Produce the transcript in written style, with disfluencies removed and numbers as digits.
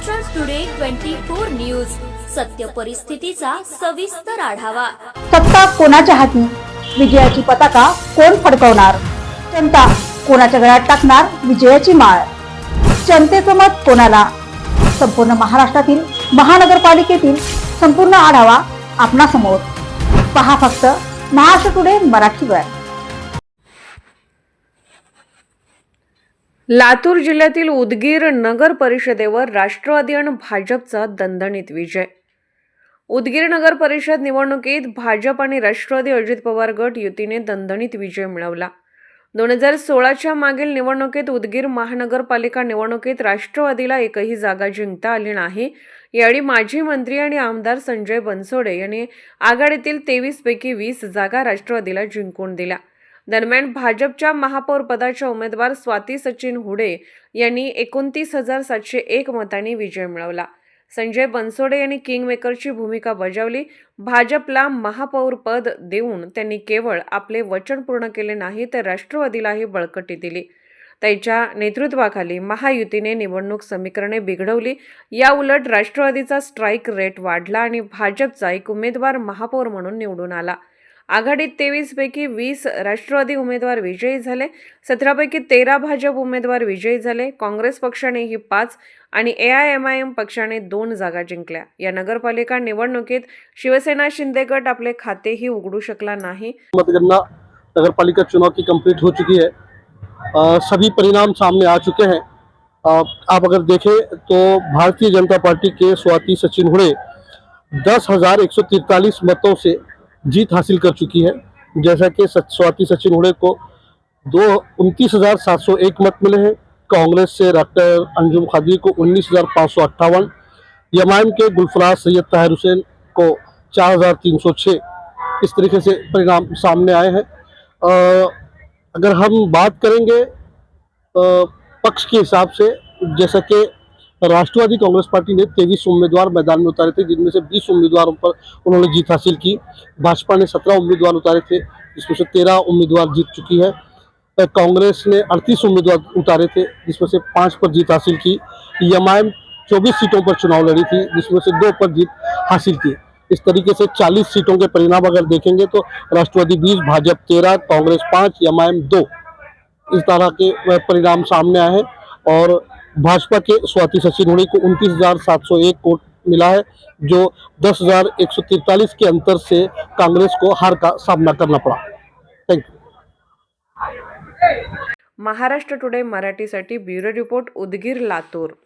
Maharashtra today 24 news, सत्य परिस्थितीचा सविस्तर आढावा। सत्ता कोणाच्या हाती, विजयाची पताका कोण फडकवणार, जनता कोणाच्या गळ्यात टाकणार विजयाची माळ, जनतेचं मत कोणाला, संपूर्ण महाराष्ट्रातील महानगरपालिकेतील संपूर्ण आढावा आपणासमोर। पहा फक्त महाराष्ट्र टुडे मराठीवर। लातूर जिल्ह्यातील उदगीर नगर परिषदेवर राष्ट्रवादी आणि भाजपचा दणदणीत विजय। उदगीर नगर परिषद निवडणुकीत भाजप आणि राष्ट्रवादी अजित पवार गट युतीने दणदणीत विजय मिळवला। 2016च्या मागील निवडणुकीत उदगीर महानगरपालिका निवडणुकीत राष्ट्रवादीला एकही जागा जिंकता आली नाही। यावेळी माजी मंत्री आणि आमदार संजय बनसोडे यांनी आघाडीतील 23 पैकी 20 जागा राष्ट्रवादीला जिंकून दिल्या। दरम्यान भाजपच्या महापौर पदाच्या उमेदवार स्वाती सचिन हुडे यांनी 29,701 मतांनी विजय मिळवला। संजय बनसोडे यांनी किंगमेकरची भूमिका बजावली। भाजपला महापौर पद देऊन त्यांनी केवळ आपले वचन पूर्ण केले नाही तर राष्ट्रवादीलाही बळकटी दिली। त्यांच्या नेतृत्वाखाली महायुतीने निवडणूक समीकरणे बिघडवली। या उलट राष्ट्रवादीचा स्ट्राईक रेट वाढला आणि भाजपचा एक उमेदवार महापौर म्हणून निवडून आला। आघाडीत 23 पैकी 20 राष्ट्रवादी उमेदवार विजयी झाले, 17 पैकी 13 भाजप उमेदवार विजयी झाले। काँग्रेस पक्षानेही 5 आणि AIMIM पक्षाने 2 जागा जिंकल्या। या नगरपालिका निवडणुकीत शिवसेना शिंदे गट आपले खातेही उघडू शकला नाही। मतगणना नगरपालिका चुनाव की कंप्लीट हो चुकी है। सभी परिणाम सामने आ चुके हैं। आप अगर देखें तो भारतीय जनता पार्टी के स्वाति सचिन हुडे 10,143 मतों से जीत हासिल कर चुकी है। जैसा कि स्वाति सचिन हुडे को 29,701 मत मिले हैं। कांग्रेस से डॉक्टर अंजुम खादी को 19,558, MIM के गुलफराज सैयद ताहिर हुसैन को 4,306। इस तरीके से परिणाम सामने आए हैं। अगर हम बात करेंगे पक्ष के हिसाब से, जैसा कि राष्ट्रवादी कांग्रेस पार्टी ने 23 उम्मीदवार मैदान में उतारे थे, जिनमें से 20 उम्मीदवारों पर उन्होंने जीत हासिल की। भाजपा ने 17 उम्मीदवार उतारे थे, जिसमें से 13 उम्मीदवार जीत चुकी है। कांग्रेस ने 38 उम्मीदवार उतारे थे, जिसमें से 5 पर जीत हासिल की। MIM 24 सीटों पर चुनाव लड़ी थी, जिसमें से 2 पर जीत हासिल की। इस तरीके से 40 सीटों के परिणाम अगर देखेंगे तो राष्ट्रवादी 20, भाजपा 13, कांग्रेस 5, MIM 2, इस तरह के परिणाम सामने आए हैं। और भाजपा के स्वाति सचिन हुडे को 29,701 वोट मिला है, जो 10,143 के अंतर से कांग्रेस को हार का सामना करना पड़ा। Thank you. महाराष्ट्र टुडे मराठीसाठी ब्युरो रिपोर्ट, उदगीर, लातूर।